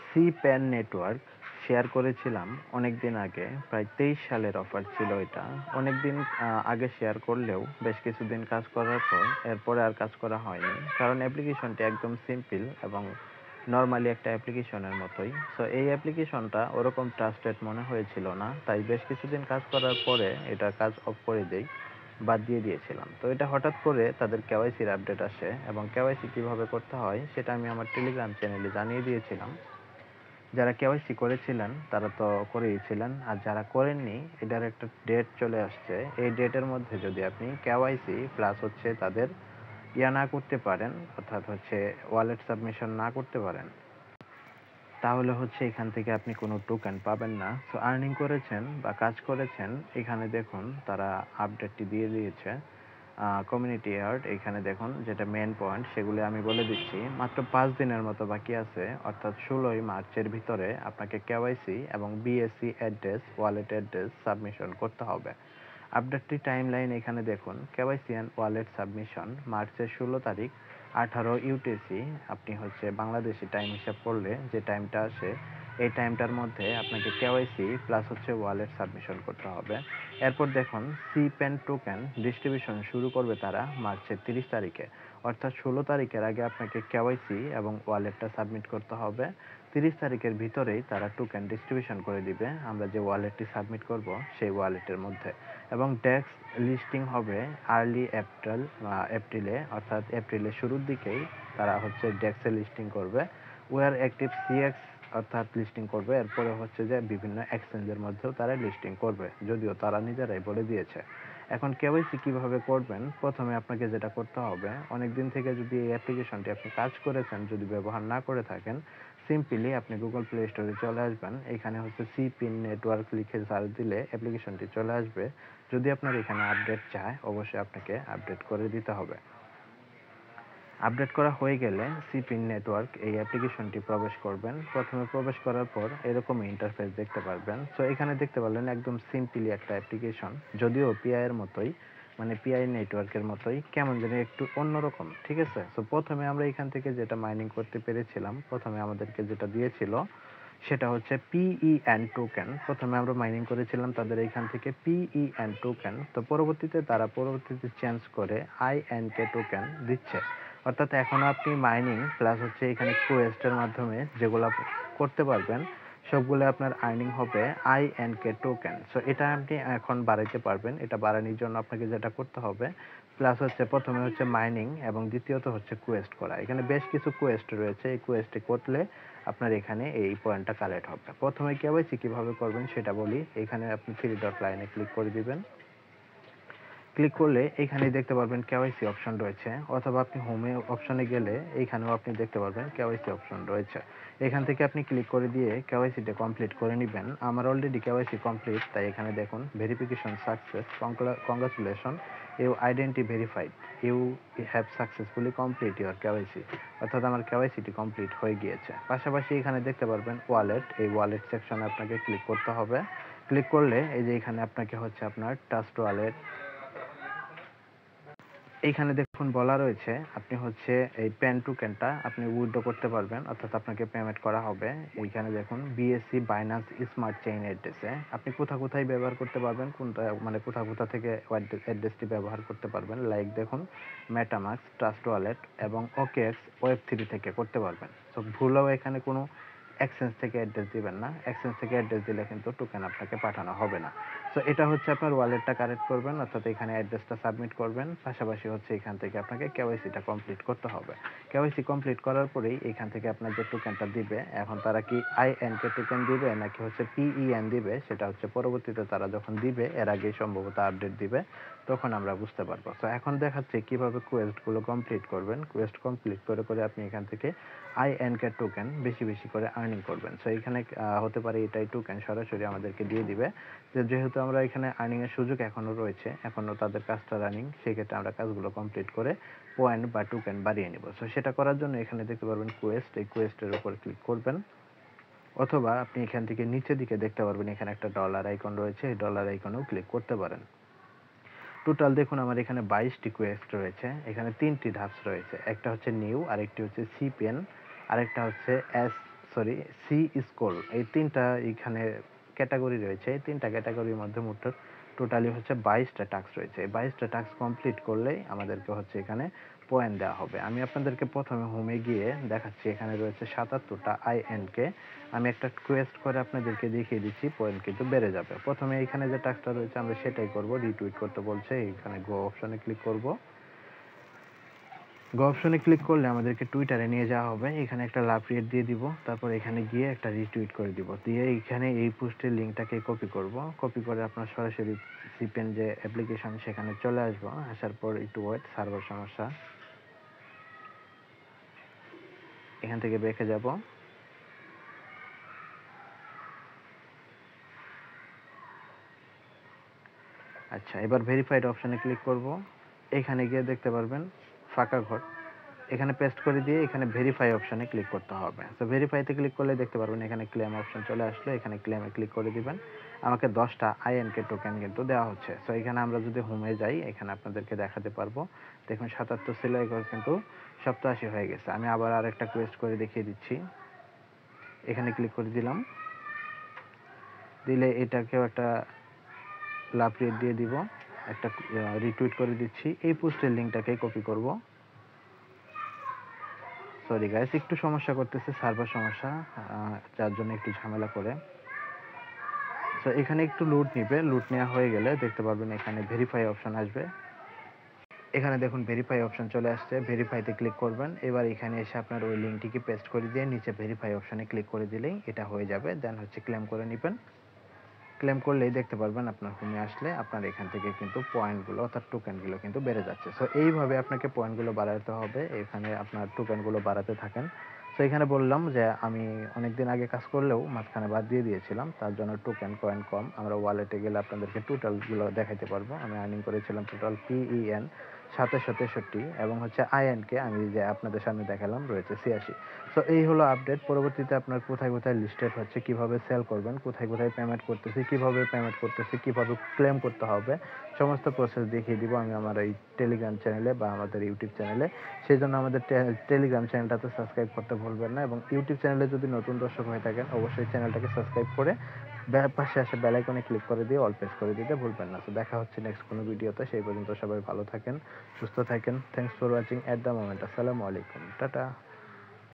C pan network share করেছিলাম অনেক দিন আগে, প্রায় 23 সালের অফার ছিল এটা। অনেক দিন আগে শেয়ার করলেও বেশ কিছুদিন কাজ করার পর এরপরে আর কাজ করা হয়নি, কারণ অ্যাপ্লিকেশনটি একদম সিম্পল এবং নর্মালি একটা অ্যাপ্লিকেশনের মতোই। সো এই অ্যাপ্লিকেশনটা ওরকম ট্রাস্টেড মনে হয়েছিল না, তাই বেশ কিছুদিন কাজ করার পরে এটা কাজ অফ করে দেই, বাদ দিয়ে দিয়েছিলাম। তো এটা হঠাৎ করে তাদের কেওয়াইসির আপডেট আসে এবং কেওয়াইসি কিভাবে করতে হয় সেটা আমি আমার টেলিগ্রাম চ্যানেলে জানিয়ে দিয়েছিলাম। যারা কেওয়াইসি করেছিলেন তারা তো করেইছিলেন, আর যারা করেননি এটার একটা ডেট চলে আসছে। এই ডেটের মধ্যে যদি আপনি কেওয়াইসি প্লাস হচ্ছে তাদের না করতে পারেন, অর্থাৎ হচ্ছে ওয়ালেট সাবমিশন না করতে পারেন, তাহলে হচ্ছে এখান থেকে আপনি কোনো টোকেন পাবেন না। সো আর্নিং করেছেন বা কাজ করেছেন, এখানে দেখুন তারা আপডেটটি দিয়ে দিয়েছে। কমিউনিটি ইয়ার্ড এখানে দেখুন, যেটা মেন পয়েন্ট সেগুলি আমি বলে দিচ্ছি। মাত্র 5 দিনের মতো বাকি আছে, অর্থাৎ 16ই মার্চের ভিতরে আপনাকে কেওয়াইসি এবং BSc address, wallet address submission করতে হবে। আপডেটটি টাইমলাইন এখানে দেখুন। কেওয়াইসি অ্যান্ড ওয়ালেট সাবমিশন মার্চের 16 তারিখ 18 ইউটিসি। আপনি হচ্ছে বাংলাদেশি টাইম হিসাব করলে যে টাইমটা আসে, এই টাইমটার মধ্যে আপনাকে কেওয়াইসি প্লাস হচ্ছে ওয়ালেট সাবমিশন করতে হবে। এরপর দেখুন, সি পেন টোকেন ডিস্ট্রিবিউশন শুরু করবে তারা মার্চের 30 তারিখে, অর্থাৎ 16 তারিখের আগে আপনাকে কেওয়াইসি এবং ওয়ালেটটা সাবমিট করতে হবে। 30 তারিখের ভিতরেই তারা টোকেন ডিস্ট্রিবিউশন করে দিবে আমরা যে ওয়ালেটটি সাবমিট করব সেই ওয়ালেটের মধ্যে। এবং ডেক্স লিস্টিং হবে আর্লি এপ্রিলে, অর্থাৎ এপ্রিলের শুরুর দিকেই তারা হচ্ছে ডেক্সে লিস্টিং করবে। ওয়ার অ্যাক্টিভ সিএক্স অর্থাৎ লিস্টিং করবে। এরপরে হচ্ছে যে বিভিন্ন এক্সচেঞ্জের মধ্যেও তারা লিস্টিং করবে, যদিও তারা নিজেরাই বলে দিয়েছে। এখন কেওয়াইসি কিভাবে করবেন, প্রথমে আপনাকে যেটা করতে হবে, অনেক দিন থেকে যদি এই অ্যাপ্লিকেশনটি আপনি কাজ করেছেন, যদি ব্যবহার না করে থাকেন, সিম্পলি আপনি গুগল প্লে স্টোরে চলে আসবেন। এখানে হচ্ছে সি পিন নেটওয়ার্ক লিখে সার্চ দিলে অ্যাপ্লিকেশনটি চলে আসবে। যদি আপনার এখানে আপডেট চায়, অবশ্যই আপনাকে আপডেট করে দিতে হবে। আপডেট করা হয়ে গেলে সিপিন নেটওয়ার্ক এই অ্যাপ্লিকেশনটি প্রবেশ করবেন। প্রথমে প্রবেশ করার পর এরকম ইন্টারফেস দেখতে পারবেন। সো এখানে দেখতে পারলেন একদম সিম্পলি একটা অ্যাপ্লিকেশন, যদিও পিআই এর মতোই, মানে পিআই নেটওয়ার্কের মতোই, কেমন জানি একটু অন্যরকম। ঠিক আছে। সো প্রথমে আমরা এখান থেকে যেটা মাইনিং করতে পেরেছিলাম, প্রথমে আমাদেরকে যেটা দিয়েছিল সেটা হচ্ছে পিইএন টোকেন। প্রথমে আমরা মাইনিং করেছিলাম তাদের এখান থেকে পিইএন টোকেন। তো পরবর্তীতে তারা চেঞ্জ করে আইএনকে টোকেন দিচ্ছে। অর্থাৎ এখন আপনি মাইনিং প্লাস হচ্ছে এখানে কোয়েস্টের মাধ্যমে যেগুলো করতে পারবেন, সবগুলো আপনার আর্নিং হবে আইএনকে টোকেন। সো এটা আপনি এখন বাড়াইতে পারবেন। এটা বাড়ানোর জন্য আপনাকে যেটা করতে হবে, প্লাস হচ্ছে প্রথমে হচ্ছে মাইনিং এবং দ্বিতীয়ত হচ্ছে কোয়েস্ট করা। এখানে বেশ কিছু কোয়েস্ট রয়েছে, এই কোয়েস্টে করলে আপনার এখানে এই পয়েন্টটা কালেক্ট হবে। প্রথমে কেওয়াইসি কিভাবে করবেন সেটা বলি। এখানে আপনি থ্রি ডট লাইনে ক্লিক করে দিবেন। ক্লিক করলে এখানে দেখতে পারবেন কেওয়াইসি অপশন রয়েছে, অথবা আপনি হোমে অপশনে গেলে এইখানেও আপনি দেখতে পারবেন কেওয়াইসি অপশন রয়েছে। এখান থেকে আপনি ক্লিক করে দিয়ে কেওয়াইসিটা কমপ্লিট করে নেবেন। আমার অলরেডি কেওয়াইসি কমপ্লিট, তাই এখানে দেখুন verification success, congratulation, you identity verified, you have successfully complete your KYC. অর্থাৎ আমার কেওয়াইসিটি কমপ্লিট হয়ে গিয়েছে। পাশাপাশি এখানে দেখতে পারবেন ওয়ালেট, এই ওয়ালেট সেকশনে আপনাকে ক্লিক করতে হবে। ক্লিক করলে এই যে এখানে আপনাকে হচ্ছে আপনার ট্রাস্ট ওয়ালেট, এইখানে দেখুন বলা রয়েছে আপনি হচ্ছে এই পেন টোকেনটা আপনি উইথড্র করতে পারবেন, অর্থাৎ আপনাকে পেমেন্ট করা হবে। এইখানে দেখুন বিএসসি বাইন্যান্স স্মার্ট চেইন অ্যাড্রেসে আপনি কোথায় ব্যবহার করতে পারবেন, কোনটা মানে কোথা থেকে অ্যাড্রেসটি ব্যবহার করতে পারবেন। লাইক দেখুন মেটামাস্ক, ট্রাস্ট ওয়ালেট এবং ওকেএক্স ওয়েব3 থেকে করতে পারবেন। সো ভুলেও এখানে কোনো এক্সচেঞ্জ থেকে অ্যাড্রেস দিবেন না। এক্সচেঞ্জ থেকে অ্যাড্রেস দিলে কিন্তু টোকেন আপনাকে পাঠানো হবে না। সো এটা হচ্ছে আপনার ওয়ালেটটা কারেক্ট করবেন, অর্থাৎ এখানে অ্যাড্রেসটা সাবমিট করবেন। পাশাপাশি হচ্ছে এখান থেকে আপনাকে কেওয়াইসিটা কমপ্লিট করতে হবে। কেওয়াইসি কমপ্লিট করার পরেই এখান থেকে আপনার যে টোকেনটা দিবে, এখন তারা কি আইএনকে টোকেন দিবে নাকি হচ্ছে পিইএন দিবে, সেটা হচ্ছে পরবর্তীতে তারা যখন দিবে, এর আগেই সম্ভবত আপডেট দিবে, তখন আমরা বুঝতে পারবো। সো এখন দেখাচ্ছে কিভাবে কোয়েস্টগুলো কমপ্লিট করবেন। কোয়েস্ট কমপ্লিট করে আপনি এখান থেকে আইএনকে টোকেন বেশি করে আর্নিং করবেন। সো এখানে হতে পারে এটাই টোকেন সরাসরি আমাদেরকে দিয়ে দিবে। যেহেতু আমরা এখানে আর্নিং এর সুযোগ এখনো রয়েছে, এখনো তাদের কাজটা রানিং, সেক্ষেত্রে আমরা কাজগুলো কমপ্লিট করে পয়েন্ট বা টোকেন বাড়িয়ে নিব। সো সেটা করার জন্য এখানে দেখতে পারবেন কোয়েস্ট, এই কোয়েস্টের উপর ক্লিক করবেন, অথবা আপনি এখান থেকে নিচের দিকে দেখতে পারবেন এখানে একটা ডলার আইকন রয়েছে, এই ডলার আইকনেও ক্লিক করতে পারেন। টোটাল দেখুন আমার এখানে 22টি কোয়েস্ট রয়েছে। এখানে 3টি ধাপ রয়েছে, একটা হচ্ছে নিউ, আরেকটি হচ্ছে সিপিএন, আরেকটা হচ্ছে সরি সি স্কুল, এই ৩টা এখানে ক্যাটাগরি রয়েছে। এই ৩টা ক্যাটাগরির মধ্যে মোট টোটালি হচ্ছে 22টা টাস্ক রয়েছে। এই 22টা টাস্ক কমপ্লিট করলেই আমাদেরকে হচ্ছে এখানে পয়েন্ট দেওয়া হবে। আমি আপনাদেরকে প্রথমে হোমে গিয়ে দেখাচ্ছি, এখানে রয়েছে ৭৭টা আইএনকে। আমি একটা কোয়েস্ট করে আপনাদেরকে দেখিয়ে দিচ্ছি, পয়েন্ট কিন্তু বেড়ে যাবে। প্রথমে এখানে যে টাস্কটা রয়েছে আমরা সেটাই করব, রিটুইট করতে বলছে, এখানে গো অপশনে ক্লিক করব। গো অপশনে ক্লিক করলে আমাদেরকে টুইটারে নিয়ে যাওয়া হবে। এখানে একটা লাভ রিয়েট দিয়ে দিব, তারপর এখানে গিয়ে একটা রিটুইট করে দিব, দিয়ে এখানে এই পোস্টের লিঙ্কটাকে কপি করব। কপি করে আপনার সরাসরি সিপেন যে অ্যাপ্লিকেশন সেখানে চলে আসবো। আসার পর একটু ওয়েট, সার্ভার সমস্যা, এখান থেকে বেঁকে যাব। আচ্ছা, এবার ভেরিফাইড অপশনে ক্লিক করব। এখানে গিয়ে দেখতে পারবেন ফাঁকা ঘর, এখানে পেস্ট করে দিয়ে এখানে ভেরিফাই অপশনে ক্লিক করতে হবে। তো ভেরিফাইতে ক্লিক করলে দেখতে পারবেন এখানে ক্লেম অপশন চলে আসলো, এখানে ক্লেমে ক্লিক করে দিবেন। আমাকে 10টা আইএনকে টোকেন কিন্তু দেওয়া হচ্ছে। সো এখানে আমরা যদি হোমে যাই, এখানে আপনাদেরকে দেখাতে পারবো, দেখুন 77 ছিল, এবার কিন্তু 87 হয়ে গেছে। আমি আবার আরেকটা কোয়েস্ট করে দেখিয়ে দিচ্ছি, এখানে ক্লিক করে দিলাম, দিলে এটাকেও একটা লাভ রেট দিয়ে দিব, একটা রিটুইট করে দিচ্ছি। এই পোস্টের লিঙ্কটাকে কপি করব। সরি গাইস, একটু সমস্যা করতেছে, সার্ভার সমস্যা, যার জন্য একটু ঝামেলা করে। সো এখানে একটু লুট নিবে, লুট নেওয়া হয়ে গেলে দেখতে পারবেন এখানে ভেরিফাই অপশন আসবে। এখানে দেখুন ভেরিফাই অপশন চলে আসছে, ভেরিফাইতে ক্লিক করবেন। এবার এখানে এসে আপনার ওই লিঙ্কটিকে পেস্ট করে দিয়ে নিচে ভেরিফাই অপশনে ক্লিক করে দিলেই এটা হয়ে যাবে। দেন হচ্ছে ক্লেম করে নেবেন। ক্লেম করলেই দেখতে পারবেন আপনার হোমে আসলে আপনার এখান থেকে কিন্তু পয়েন্টগুলো অর্থাৎ টোকেনগুলো কিন্তু বেড়ে যাচ্ছে। সো এইভাবে আপনাকে পয়েন্টগুলো বাড়াতে হবে, এখানে আপনার টোকেনগুলো বাড়াতে থাকেন। সো এখানে বললাম যে আমি অনেকদিন আগে কাজ করলেও মাঝখানে বাদ দিয়ে দিয়েছিলাম, তার জন্য টোকেন কয়েন কম। আমরা ওয়ালেটে গেলে আপনাদেরকে টোটালগুলো দেখাতে পারবো। আমি আর্নিং করেছিলাম টোটাল PEN 2763 এবং হচ্ছে আইএনকে আমি যে আপনাদের সামনে দেখালাম রয়েছে 86। সো এই হলো আপডেট। পরবর্তীতে আপনার কোথায় কোথায় লিস্টেড হচ্ছে, কিভাবে সেল করবেন, কোথায় কোথায় পেমেন্ট করতেছি, কিভাবে পেমেন্ট করতেছি, কিভাবে ক্লেম করতে হবে, সমস্ত প্রসেস দেখিয়ে দিব আমি আমার এই টেলিগ্রাম চ্যানেলে বা আমাদের ইউটিউব চ্যানেলে। সেই জন্য আমাদের টেলিগ্রাম চ্যানেলটাতে সাবস্ক্রাইব করতে ভুলবেন না, এবং ইউটিউব চ্যানেলে যদি নতুন দর্শক হয়ে থাকেন অবশ্যই চ্যানেলটাকে সাবস্ক্রাইব করে পাশে আসে বেল আইকনে ক্লিক করে দিয়ে অল প্রেস করে দিতে ভুলবেন না। তো দেখা হচ্ছে নেক্সট কোনো ভিডিওতে, সেই পর্যন্ত সবাই ভালো থাকেন, সুস্থ থাকেন। Thanks for watching at the moment. আসসালামু আলাইকুম, টাটা।